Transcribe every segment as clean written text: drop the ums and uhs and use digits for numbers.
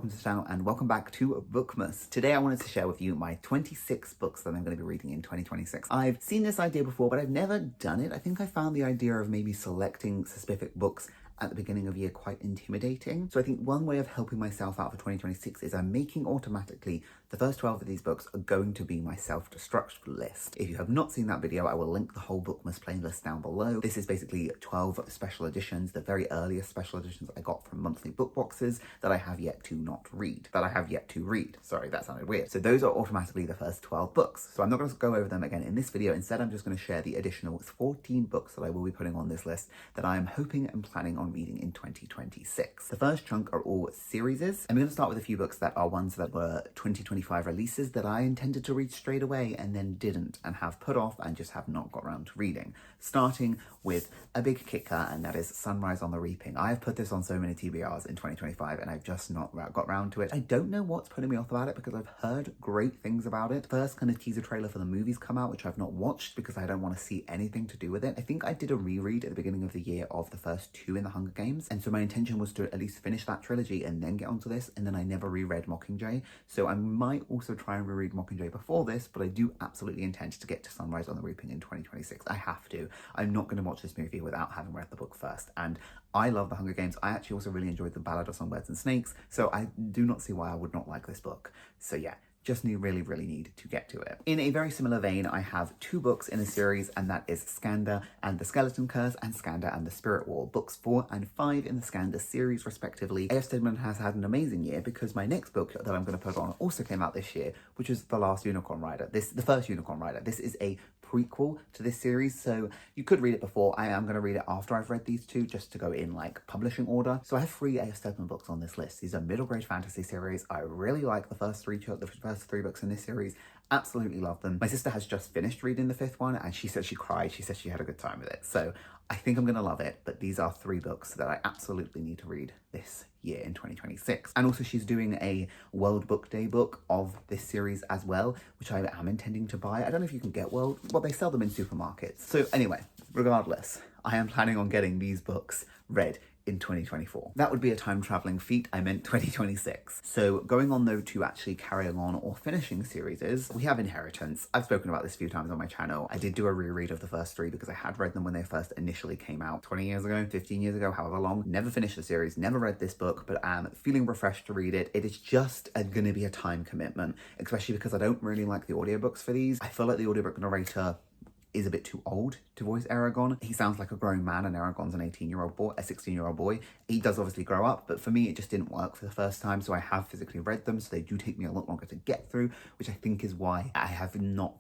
welcome to the channel and welcome back to Bookmas. Today I wanted to share with you my 26 books that I'm going to be reading in 2026. I've seen this idea before, but I've never done it. I think I found the idea of maybe selecting specific books at the beginning of the year quite intimidating. So I think one way of helping myself out for 2026 is I'm making automatically the first 12 of these books are going to be my self-destruct list. If you have not seen that video, I will link the whole Bookmas playlist down below. This is basically 12 special editions, the very earliest special editions I got from monthly book boxes that I have yet to read. Sorry, that sounded weird. So those are automatically the first 12 books. So I'm not going to go over them again in this video. Instead, I'm just going to share the additional 14 books that I will be putting on this list that I am hoping and planning on reading in 2026. The first chunk are all series. I'm going to start with a few books that are ones that were 2025 releases that I intended to read straight away and then didn't and have put off and just have not got around to reading. Starting with a big kicker, and that is Sunrise on the Reaping. I have put this on so many TBRs in 2025 and I've just not got around to it. I don't know what's putting me off about it because I've heard great things about it. First kind of teaser trailer for the movies come out, which I've not watched because I don't want to see anything to do with it. I think I did a reread at the beginning of the year of the first two in the Hunger Games, and so my intention was to at least finish that trilogy and then get onto this, and then I never reread Mockingjay, so I might also try and reread Mockingjay before this, but I do absolutely intend to get to Sunrise on the Reaping in 2026. I have to. I'm not going to watch this movie without having read the book first, and I love the Hunger Games. I actually also really enjoyed the Ballad of Songbirds and Snakes, so I do not see why I would not like this book. So yeah, just really need to get to it. In a very similar vein, I have two books in a series, and that is Skanda and the Skeleton Curse and Skanda and the Spirit Wall. Books 4 and 5 in the Skanda series, respectively. A.F. Stedman has had an amazing year because my next book that I'm going to put on also came out this year, which is The Last Unicorn Rider. The first Unicorn Rider. This is a prequel to this series, so you could read it before. I am going to read it after I've read these two, just to go in like publishing order. So I have 3 A.F. Stedman books on this list. These are middle grade fantasy series. I really like the first three books in this series. Absolutely love them. My sister has just finished reading the 5th one and she said she cried. She said she had a good time with it. So I think I'm going to love it, but these are 3 books that I absolutely need to read this year in 2026. And also she's doing a World Book Day book of this series as well, which I am intending to buy. I don't know if you can get well, they sell them in supermarkets. So anyway, regardless, I am planning on getting these books read in 2024. That would be a time traveling feat. I meant 2026. So going on though to actually carrying on or finishing series is, we have Inheritance. I've spoken about this a few times on my channel. I did do a reread of the first 3 because I had read them when they first initially came out 20 years ago, 15 years ago, however long. Never finished the series, never read this book, but I'm feeling refreshed to read it. It is just going to be a time commitment, especially because I don't really like the audiobooks for these. I feel like the audiobook narrator is a bit too old to voice Aragorn. He sounds like a grown man and Aragorn's an 18-year-old boy, a 16-year-old boy. He does obviously grow up, but for me it just didn't work for the first time, so I have physically read them, so they do take me a lot longer to get through, which I think is why I have not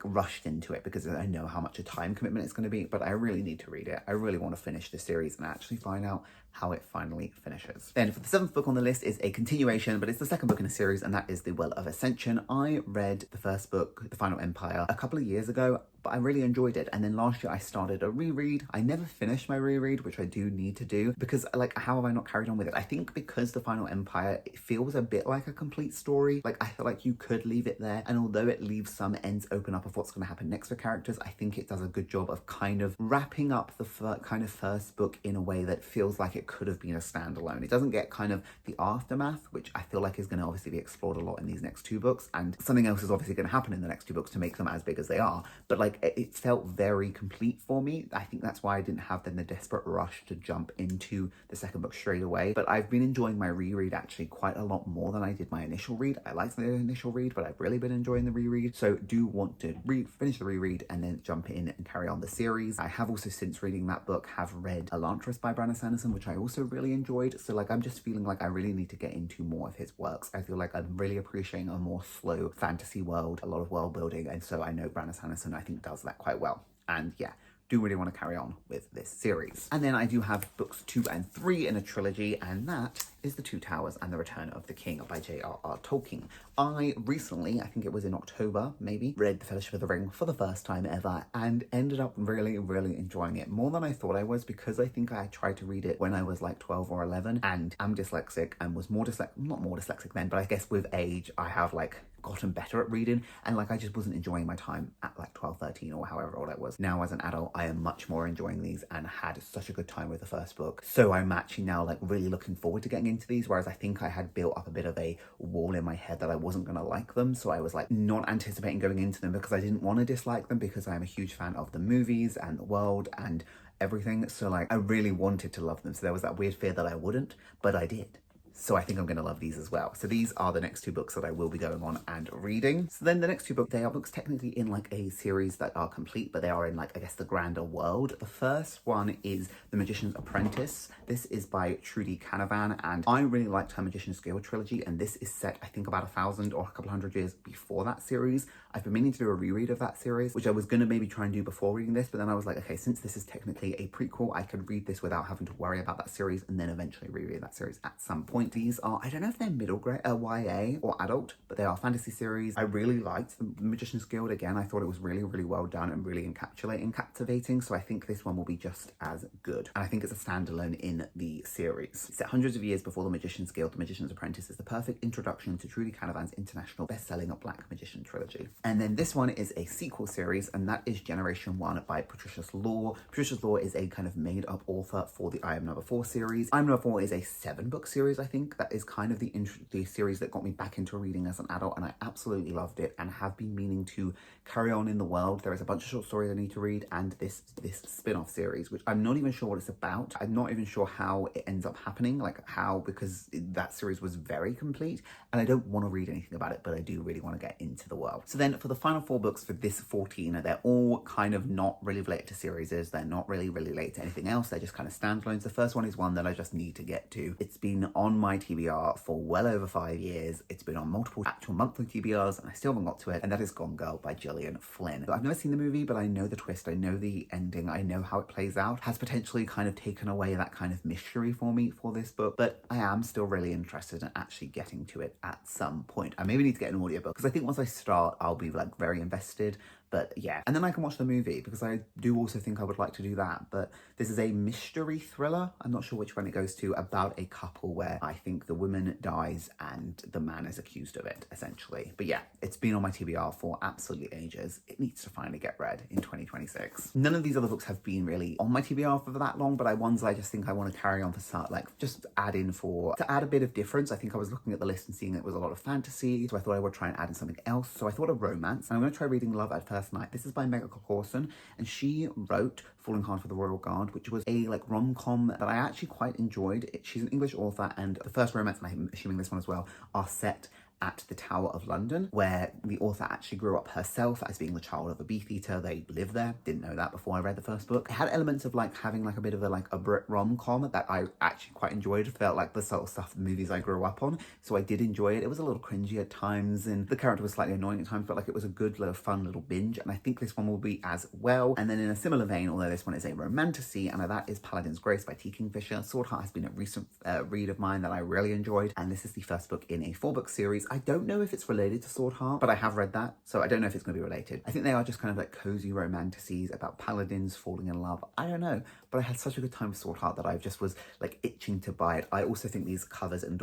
rushed into it, because I know how much a time commitment it's going to be, but I really need to read it. I really want to finish the series and actually find out how it finally finishes. Then for the 7th book on the list is a continuation, but it's the 2nd book in a series, and that is The Well of Ascension. I read the first book, The Final Empire, a couple of years ago, but I really enjoyed it. And then last year I started a reread. I never finished my reread, which I do need to do, because how have I not carried on with it? I think because The Final Empire, it feels a bit like a complete story. I feel like you could leave it there, and although it leaves some ends open up of what's going to happen next for characters, I think it does a good job of kind of wrapping up the first book in a way that feels like it could have been a standalone. It doesn't get kind of the aftermath, which I feel like is going to obviously be explored a lot in these next 2 books, and something else is obviously going to happen in the next 2 books to make them as big as they are, but it felt very complete for me. I think that's why I didn't have then the desperate rush to jump into the 2nd book straight away, but I've been enjoying my reread actually quite a lot more than I did my initial read. I liked the initial read, but I've really been enjoying the reread, so do want to finish the reread and then jump in and carry on the series. I have also, since reading that book, have read Elantris by Brandon Sanderson, which I also really enjoyed, so I'm just feeling like I really need to get into more of his works. I feel like I'm really appreciating a more slow fantasy world, a lot of world building, and so I know Brandon Sanderson, I think, does that quite well. And yeah, do really want to carry on with this series. And then I do have books 2 and 3 in a trilogy, and that is The Two Towers and the Return of the King by J.R.R. Tolkien. I recently, I think it was in October maybe, read The Fellowship of the Ring for the first time ever and ended up really enjoying it more than I thought I was, because I think I tried to read it when I was 12 or 11 and I'm dyslexic and was not more dyslexic then, but I guess with age I have gotten better at reading, and I just wasn't enjoying my time at 12, 13 or however old I was. Now as an adult I am much more enjoying these and had such a good time with the first book, so I'm actually now really looking forward to getting into these, whereas I think I had built up a bit of a wall in my head that I wasn't going to like them. So I was like not anticipating going into them because I didn't want to dislike them, because I am a huge fan of the movies and the world and everything. So like I really wanted to love them. So there was that weird fear that I wouldn't, but I did. So I think I'm going to love these as well. So these are the next two books that I will be going on and reading. So then the next two books, they are books technically in like a series that are complete, but they are in like, I guess, the grander world. The first one is The Magician's Apprentice. This is by Trudy Canavan, and I really liked her Magician's Guild trilogy, and this is set, I think, about 1,000 or a couple hundred years before that series. I've been meaning to do a reread of that series, which I was going to maybe try and do before reading this, but then I was like, okay, since this is technically a prequel, I could read this without having to worry about that series and then eventually reread that series at some point. These are, I don't know if they're middle grade, YA or adult, but they are fantasy series. I really liked The Magician's Guild. Again, I thought it was really, really well done and really captivating. So I think this one will be just as good. And I think it's a standalone in the series. Set hundreds of years before The Magician's Guild, The Magician's Apprentice is the perfect introduction to Trudy Canavan's international best-selling Black Magician trilogy. And then this one is a sequel series, and that is Generation 1 by Patricia Law. Patricia Law is a kind of made-up author for the I Am Number 4 series. I Am Number 4 is a 7-book series, I think, that is kind of the series that got me back into reading as an adult, and I absolutely loved it and have been meaning to carry on in the world. There is a bunch of short stories I need to read, and this spin-off series, which I'm not even sure what it's about. I'm not even sure how it ends up happening, like how, because that series was very complete, and I don't want to read anything about it, but I do really want to get into the world. So then for the final 4 books for this 14, they're all kind of not really related to series. They're not really related to anything else. They're just kind of standalones. The first one is one that I just need to get to. It's been on my TBR for well over 5 years. It's been on multiple actual monthly TBRs, and I still haven't got to it, and that is Gone Girl by Gillian Flynn. I've never seen the movie, but I know the twist, I know the ending, I know how it plays out. Has potentially kind of taken away that kind of mystery for me for this book, but I am still really interested in actually getting to it at some point. I maybe need to get an audiobook, because I think once I start, I'll be like very invested. But yeah, and then I can watch the movie, because I do also think I would like to do that. But this is a mystery thriller, I'm not sure which one it goes to, about a couple where I think the woman dies and the man is accused of it, essentially. But yeah, it's been on my TBR for absolutely ages. It needs to finally get read in 2026. None of these other books have been really on my TBR for that long, but ones I just think I want to carry on for start, like just add in to add a bit of difference. I think I was looking at the list and seeing it was a lot of fantasy, so I thought I would try and add in something else. So I thought of romance, and I'm going to try reading Love at First Night. This is by Meg Corson, and she wrote Falling Hard for the Royal Guard, which was a like rom-com that I actually quite enjoyed. She's an English author, and the first romance, and I'm assuming this one as well, are set at the Tower of London, where the author actually grew up herself as being the child of a beefeater. They live there. Didn't know that before I read the first book. It had elements of like having like a bit of a Brit rom-com that I actually quite enjoyed. Felt like the sort of stuff, the movies I grew up on. So I did enjoy it. It was a little cringy at times, and the character was slightly annoying at times, but like it was a good little fun little binge. And I think this one will be as well. And then in a similar vein, although this one is a romantasy, and that is Paladin's Grace by T. Kingfisher. Sword Heart has been a recent read of mine that I really enjoyed, and this is the first book in a 4-book series. I don't know if it's related to Sword Heart, but I have read that, so I don't know if it's going to be related. I think they are just kind of like cozy romantasies about paladins falling in love. I don't know, but I had such a good time with Sword Heart that I just was like itching to buy it. I also think these covers and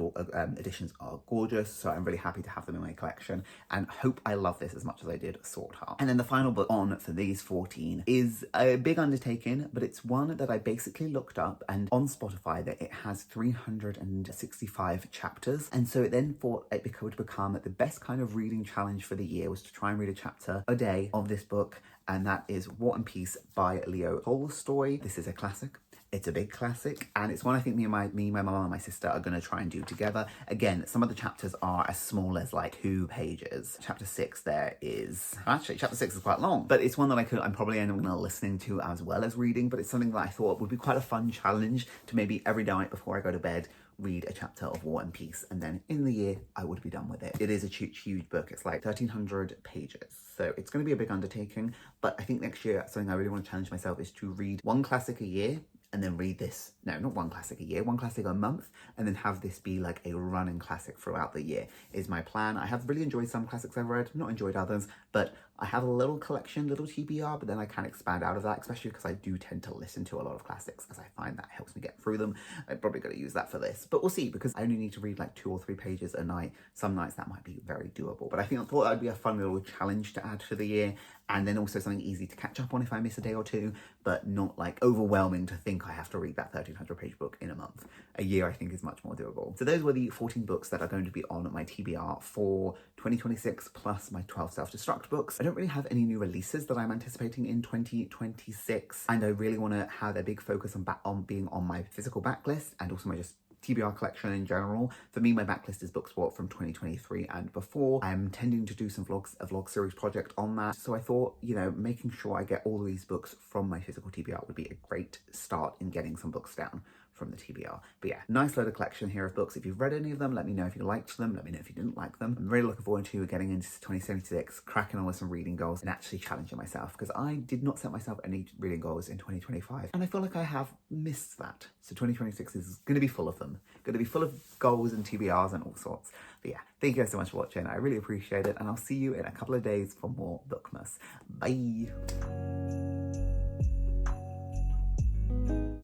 editions are gorgeous, so I'm really happy to have them in my collection, and hope I love this as much as I did Sword Heart. And then the final book on for these 14 is a big undertaking, but it's one that I basically looked up, and on Spotify that it has 365 chapters, and so it then thought it would become the best kind of reading challenge for the year was to try and read a chapter a day of this book, and that is War and Peace by Leo Tolstoy. This is a classic. It's a big classic, and it's one I think me, my mum, and my sister are going to try and do together. Again, some of the chapters are as small as like 2 pages. Chapter 6 chapter 6 is quite long, but it's one that I'm probably end up going to listening to as well as reading, but it's something that I thought would be quite a fun challenge to maybe every night before I go to bed read a chapter of War and Peace, and then in the year I would be done with it. It is a huge book. It's like 1,300 pages, so it's going to be a big undertaking, but I think next year something I really want to challenge myself is to read 1 classic a year, and then read this, no, not 1 classic a year, 1 classic a month, and then have this be like a running classic throughout the year is my plan. I have really enjoyed some classics I've read, not enjoyed others, but I have a little collection, little TBR, but then I can expand out of that, especially because I do tend to listen to a lot of classics, as I find that helps me get through them. I'm probably going to use that for this, but we'll see, because I only need to read like 2 or 3 pages a night. Some nights that might be very doable, but I thought that would be a fun little challenge to add for the year, and then also something easy to catch up on if I miss a day or two, but not like overwhelming to think I have to read that 1,300 page book in a month. a year I think is much more doable. So those were the 14 books that are going to be on my TBR for 2026 plus my 12 self-destruct books. I don't really have any new releases that I'm anticipating in 2026, and I really want to have a big focus on being on my physical backlist and also my just TBR collection in general. For me, my backlist is books bought from 2023 and before. I'm tending to do some a vlog series project on that. So I thought, you know, making sure I get all of these books from my physical TBR would be a great start in getting some books down from the TBR. But yeah, nice load of collection here of books. If you've read any of them, let me know if you liked them. Let me know if you didn't like them. I'm really looking forward to getting into 2076, cracking on with some reading goals and actually challenging myself, because I did not set myself any reading goals in 2025. And I feel like I have missed that. So 2026 is going to be full of them. Going to be full of goals and TBRs and all sorts. But yeah, thank you guys so much for watching. I really appreciate it. And I'll see you in a couple of days for more Bookmas. Bye.